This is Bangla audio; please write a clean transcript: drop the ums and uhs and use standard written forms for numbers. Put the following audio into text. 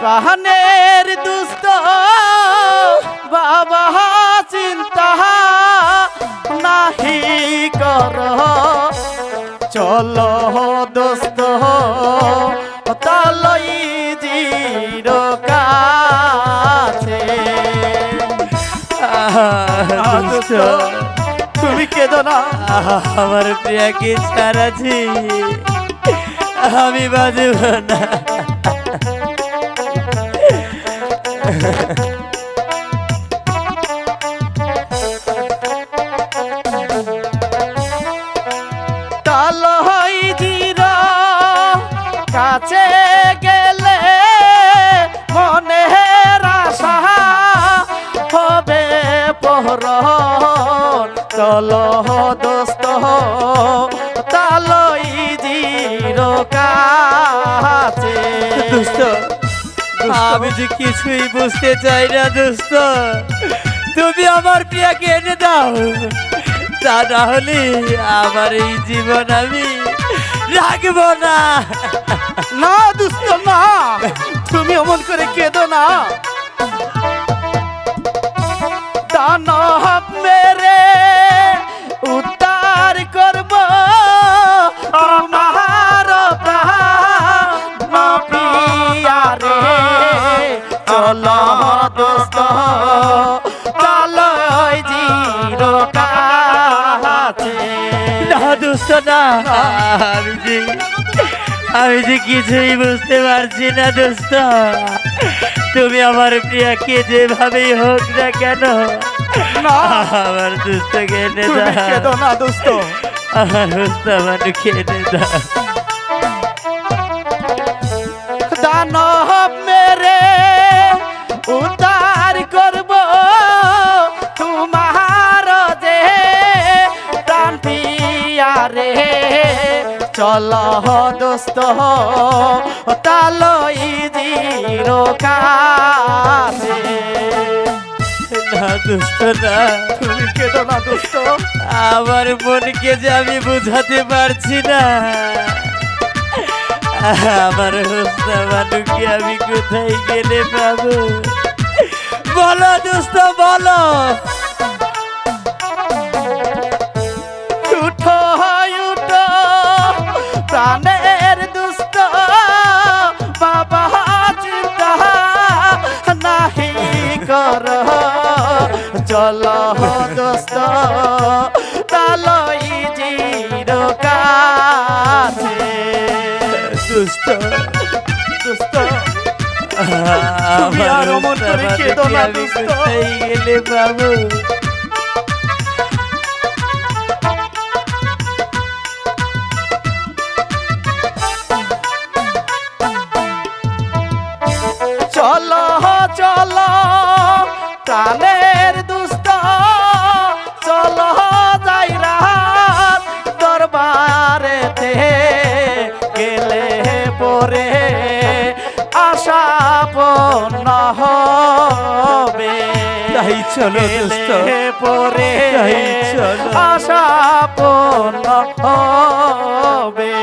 প্রাণের দুস্থ বাবা চিন্তা নাহি কর চলো দোস্ত তালই জির কাছে তুমি কেঁদো না আমার প্রিয়াকে ছাড়াছি আমি বাজব না তালই জির কাছে গেলে মনের আশা হবে পহর চলো দোস্ত তালই জির কাছে দোস্ত আমি যে কিছুই বুঝতে চাই না দোস্ত তুমি আমার প্রিয়াকে এনে দাও তা না হলে আমার এই জীবন আমি রাখবো না না দোস্ত না তুমি অমন করে কেঁদো না দানব মেরে উদ্ধার করব তোমার প্রাণ পিয়ারে চলো দোস্ত তালই জির কাছে না দোস্ত না আমি যে কিছুই বুঝতে পারছি না দোস্ত তুমি আমার প্রিয়াকে যেভাবেই হোক না কেন না আমার দোস্তকে এনে তুমি দাও কেঁদো না দোস্ত আমার দোস্ত আমাকে এনে দাও দানব মেরে উদ্ধার করব তোমার যে প্রাণ পিয়ারে চলো দোস্ত তালই জির কাছে না দোস্ত না তুমি কেঁদো না দোস্ত আমার মনকে যে আমি বুঝাতে পারছি না আমার হোস্তা মানুষকে আমি কোথায় গেলে পাবো বলো দোস্ত বলো উঠো উঠো প্রাণের দুষ্ট বাবা চিন্তা নাহি কর চলো দোস্ত তালই জির কাছে দোস্ত দোস্ত তুমি আর অমন করে কেঁদো না আমি দোস্ত কোথায় গেলে পাবো চলো চলো প্রাণের দুষ্ট চলো যাই রাত দরবারেতে গেলে পরে আশা পূর্ণ হবে তাই চলো দোস্ত গেলে পরে তাই চলো। আশা পূর্ণ হবে